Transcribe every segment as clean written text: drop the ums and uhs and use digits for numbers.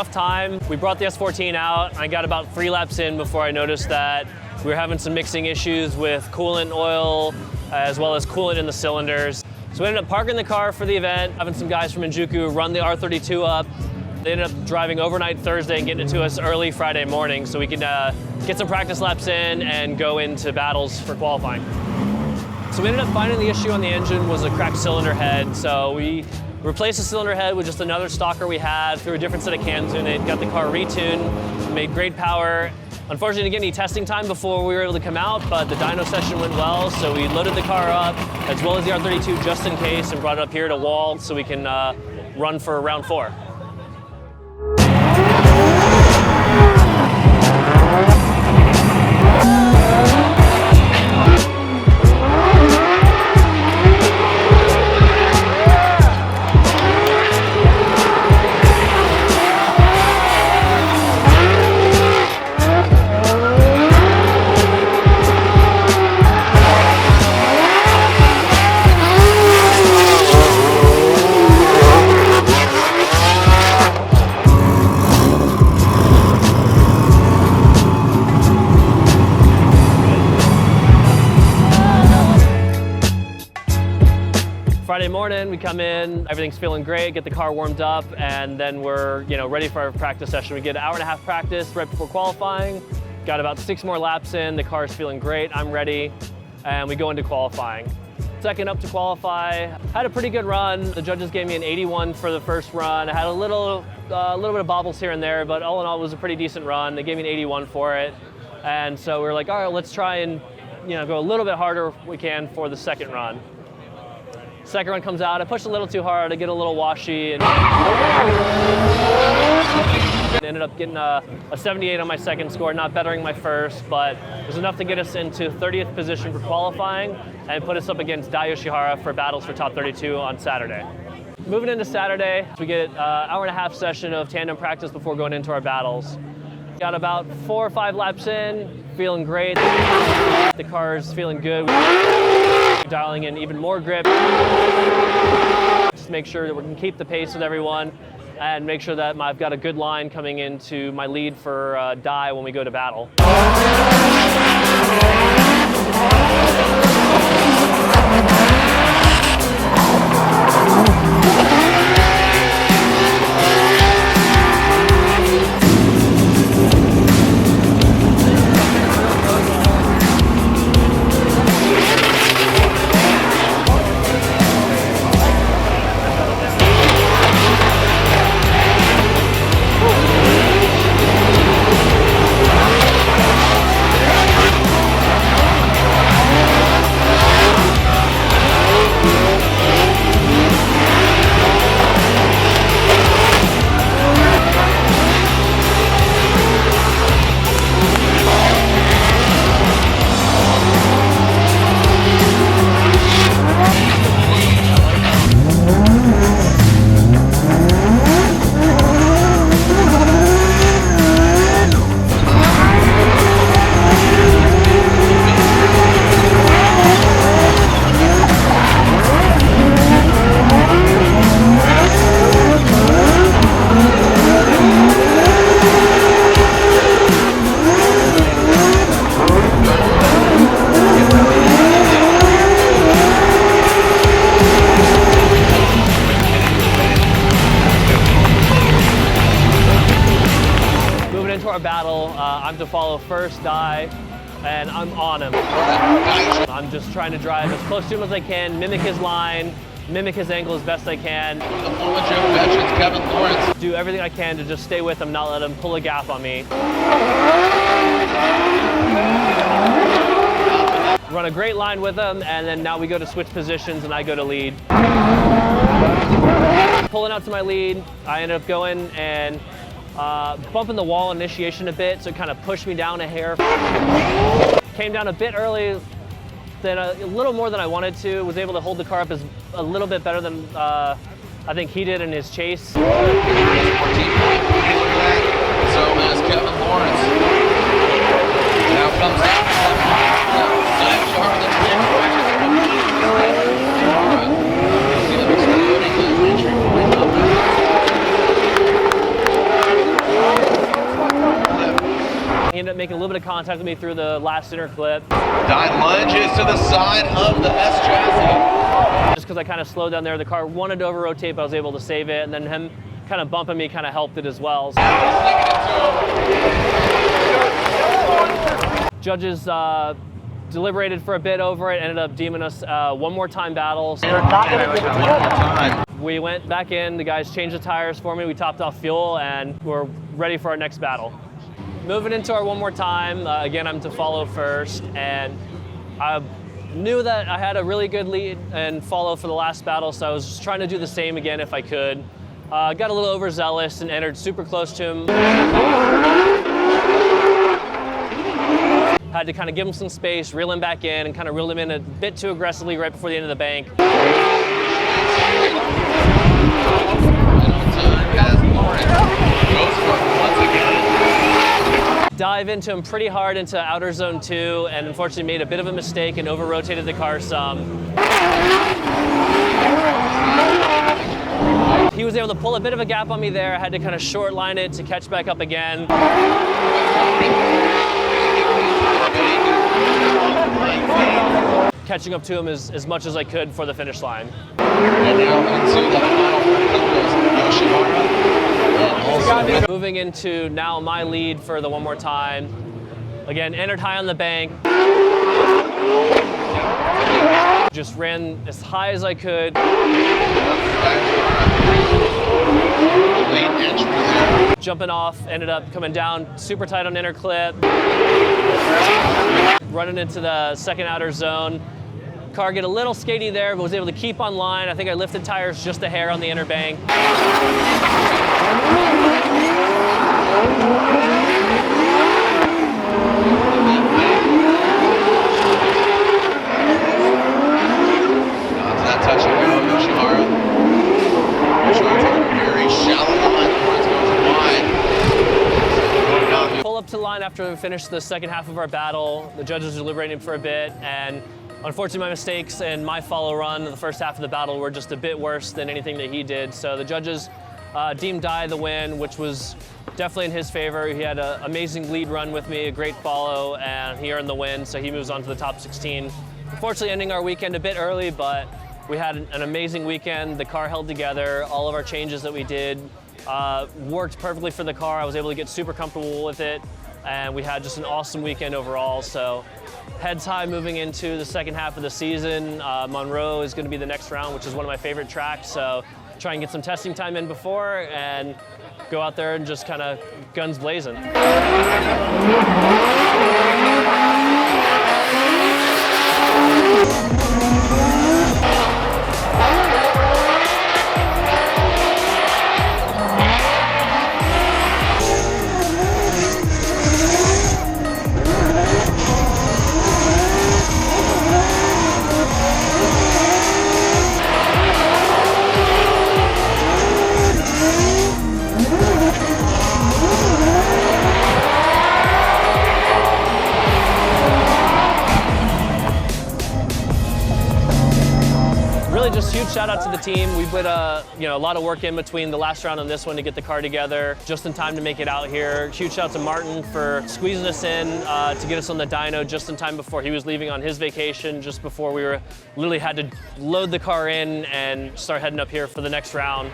rough time. We brought the S14 out. I got about 3 laps in before I noticed that we were having some mixing issues with coolant oil, as well as coolant in the cylinders. So we ended up parking the car for the event, having some guys from Enjuku run the R32 up. They ended up driving overnight Thursday and getting it to us early Friday morning so we could get some practice laps in and go into battles for qualifying. So we ended up finding the issue on the engine was a cracked cylinder head. So we replaced the cylinder head with just another stocker we had, threw a different set of cams in it, got the car retuned, made great power. Unfortunately, didn't get any testing time before we were able to come out, but the dyno session went well, so we loaded the car up, as well as the R32 just in case, and brought it up here to Wall so we can run for round 4. Friday morning, we come in, everything's feeling great, get the car warmed up, and then we're ready for our practice session. We get an hour-and-a-half practice right before qualifying, got about 6 more laps in, the car's feeling great, I'm ready, and we go into qualifying. Second up to qualify, had a pretty good run. The judges gave me an 81 for the first run. I had a little bit of bobbles here and there, but all in all, it was a pretty decent run. They gave me an 81 for it, and so we were like, all right, let's try and go a little bit harder if we can for the second run. Second run comes out, I pushed a little too hard, I get a little washy, and ended up getting a 78 on my second score, not bettering my first, but it was enough to get us into 30th position for qualifying and put us up against Dai Yoshihara for battles for top 32 on Saturday. Moving into Saturday, we get an hour-and-a-half session of tandem practice before going into our battles. Got about 4 or 5 laps in, feeling great. The car's feeling good. Dialing in even more grip. Just make sure that we can keep the pace with everyone and make sure that I've got a good line coming into my lead for Dai when we go to battle. Our battle, I'm to follow first Dai, and I'm on him. I'm just trying to drive as close to him as I can, mimic his line, mimic his angle as best I can. Do everything I can to just stay with him, not let him pull a gap on me. Run a great line with him, and then now we go to switch positions and I go to lead. Pulling out to my lead, I ended up going and bumping the wall initiation a bit, so it kind of pushed me down a hair. Came down a bit early, then a little more than I wanted to. Was able to hold the car up as a little bit better than I think he did in his chase. So as Kevin Lawrence now comes out. bit of contact with me through the last inner clip. Dye lunges to the side of the S chassis. Just because I kind of slowed down there, the car wanted to over-rotate, but I was able to save it, and then him kind of bumping me kind of helped it as well. So. Judges deliberated for a bit over it, ended up deeming us one more time battle. So we went back in, the guys changed the tires for me, we topped off fuel, and we're ready for our next battle. Moving into our one more time, again, I'm to follow first, and I knew that I had a really good lead and follow for the last battle, so I was just trying to do the same again if I could. Got a little overzealous and entered super close to him. Had to kind of give him some space, reel him back in, and kind of reel him in a bit too aggressively right before the end of the bank. Dive into him pretty hard into outer zone 2, and unfortunately made a bit of a mistake and over-rotated the car some. He was able to pull a bit of a gap on me there. I had to kind of short line it to catch back up again. Catching up to him as much as I could for the finish line. Moving into now my lead for the one more time. Again, entered high on the bank. Just ran as high as I could. Jumping off, ended up coming down super tight on inner clip. Running into the second outer zone. Car get a little skaty there, but was able to keep on line. I think I lifted tires just a hair on the inner bank. Pull up to the line after we finished the second half of our battle. The judges were deliberating for a bit, and unfortunately my mistakes and my follow run in the first half of the battle were just a bit worse than anything that he did. So the judges deemed Dye the win, which was definitely in his favor. He had an amazing lead run with me, a great follow, and he earned the win, so he moves on to the top 16. Unfortunately ending our weekend a bit early, but we had an amazing weekend. The car held together. All of our changes that we did worked perfectly for the car. I was able to get super comfortable with it, and we had just an awesome weekend overall. So heads high moving into the second half of the season. Monroe is going to be the next round, which is one of my favorite tracks. So try and get some testing time in before and go out there and just kind of guns blazing. Just huge shout out to the team. We put a lot of work in between the last round and this one to get the car together just in time to make it out here. Huge shout out to Martin for squeezing us in to get us on the dyno just in time before he was leaving on his vacation, just before we literally had to load the car in and start heading up here for the next round.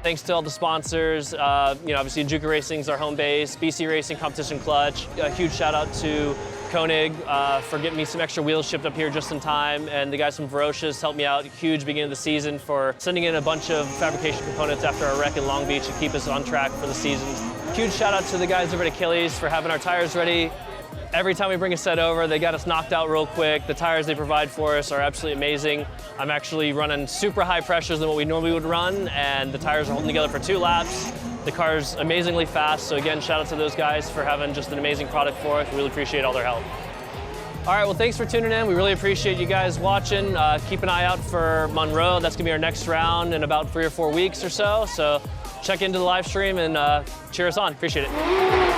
Thanks to all the sponsors. Obviously Enjuku Racing's our home base, BC Racing Competition Clutch. A huge shout out to Koenig for getting me some extra wheels shipped up here just in time, and the guys from Ferocious helped me out huge beginning of the season for sending in a bunch of fabrication components after our wreck in Long Beach to keep us on track for the season. Huge shout out to the guys over at Achilles for having our tires ready. Every time we bring a set over, they got us knocked out real quick. The tires they provide for us are absolutely amazing. I'm actually running super high pressures than what we normally would run, and the tires are holding together for 2 laps. The car's amazingly fast, so again, shout out to those guys for having just an amazing product for us. We really appreciate all their help. All right, well, thanks for tuning in. We really appreciate you guys watching. Keep an eye out for Monroe. That's gonna be our next round in about 3 or 4 weeks or so. So check into the live stream and cheer us on. Appreciate it.